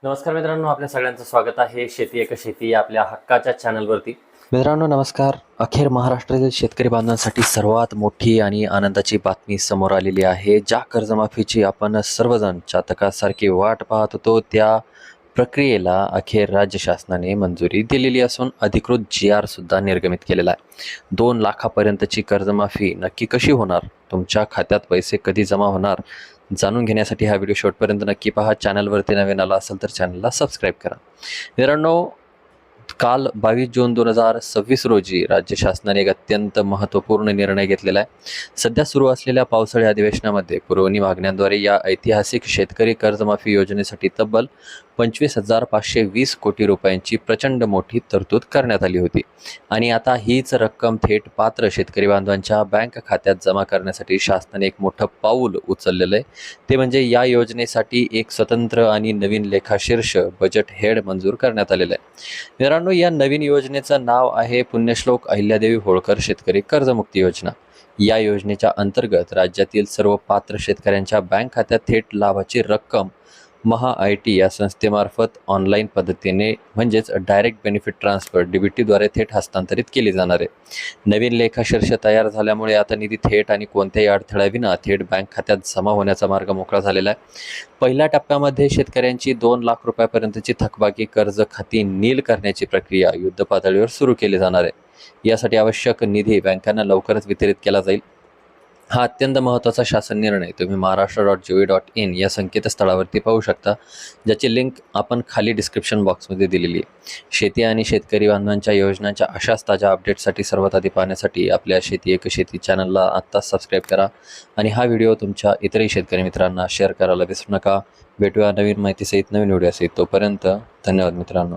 नमस्कार मित्रांनो, आपल्या सगळ्यांचं स्वागत आहे शेती एक शेती आपल्या हक्काच्या चॅनलवरती. मित्रांनो नमस्कार. अखेर महाराष्ट्रातील शेतकरी बांधवांसाठी सर्वात मोठी आणि आनंदाची बातमी समोर आलेली आहे. ज्या कर्जमाफीची आपण सर्वजण चातकासारखी वाट पाहत होतो, त्या प्रक्रियेला अखेर राज्य शासनाने मंजुरी दिलेली असून अधिकृत GR सुद्धा निर्गमित केलेला आहे. 2 लाखापर्यंतची कर्जमाफी नक्की कशी होणार, तुमच्या खात्यात पैसे कधी जमा होणार, जाणून घेण्यासाठी हा व्हिडिओ शेवटपर्यंत नक्की पहा. चॅनलवरती नवीन आला असेल तर चॅनलला सबस्क्राईब करा. मित्रांनो, काल 22 जून 2026 रोजी राज्य शासनाने एक अत्यंत महत्त्वपूर्ण निर्णय घेतलेला आहे. सध्या सुरू असलेल्या पावसाळी अधिवेशनामध्ये पुरवणी मागण्यांद्वारे या ऐतिहासिक शेतकरी कर्जमाफी योजनेसाठी तब्बल 25,520 कोटी रुपयांची प्रचंड मोठी तरतूद करण्यात आली होती. आणि आता हीच रक्कम थेट पात्र शेतकरी बांधवांच्या बँक खात्यात जमा करण्यासाठी शासनाने एक मोठं पाऊल उचललेलं आहे. ते म्हणजे या योजनेसाठी एक स्वतंत्र आणि नवीन लेखाशीर्ष बजेट हेड मंजूर करण्यात आलेलं आहे. मित्रांनो, या नवीन योजनेचं नाव आहे पुण्यश्लोक अहिल्यादेवी होळकर शेतकरी कर्जमुक्ती योजना. या योजनेच्या अंतर्गत राज्यातील सर्व पात्र शेतकऱ्यांच्या बँक खात्यात थेट लाभाची रक्कम MahaIT या संस्थेमार्फत ऑनलाईन पद्धतीने म्हणजेच डायरेक्ट बेनिफिट ट्रान्सफर DBT द्वारे थेट हस्तांतरित केली जाणार आहे. नवीन लेखाशीर्ष तयार झाल्यामुळे आता निधी थेट आणि कोणत्याही अडथळ्याविना थेट बँक खात्यात जमा होण्याचा मार्ग मोकळा झालेला आहे. पहिल्या टप्प्यामध्ये शेतकऱ्यांची 2 लाख रुपयापर्यंतची थकबाकी कर्ज खाती नील करण्याची प्रक्रिया युद्धपातळीवर सुरू केली जाणार आहे. यासाठी आवश्यक निधी बँकांना लवकरच वितरित केला जाईल. हा अत्यंत महत्त्वाचा शासन निर्णय तुम्ही maharashtra.gov.in या संकेतस्थळावरती पाहू शकता, ज्याची लिंक आपण खाली डिस्क्रिप्शन बॉक्समध्ये दिलेली आहे. शेती आणि शेतकरी बांधवांच्या योजनांच्या अशाच ताज्या अपडेटसाठी सर्वात आधी पाहण्यासाठी आपल्या शेती एक शेती चॅनलला आत्ताच सबस्क्राईब करा आणि हा व्हिडिओ तुमच्या इतरही शेतकरी मित्रांना शेअर करायला विसरू नका. भेटूया नवीन माहितीसहित नवीन व्हिडिओसहित. तोपर्यंत धन्यवाद मित्रांनो.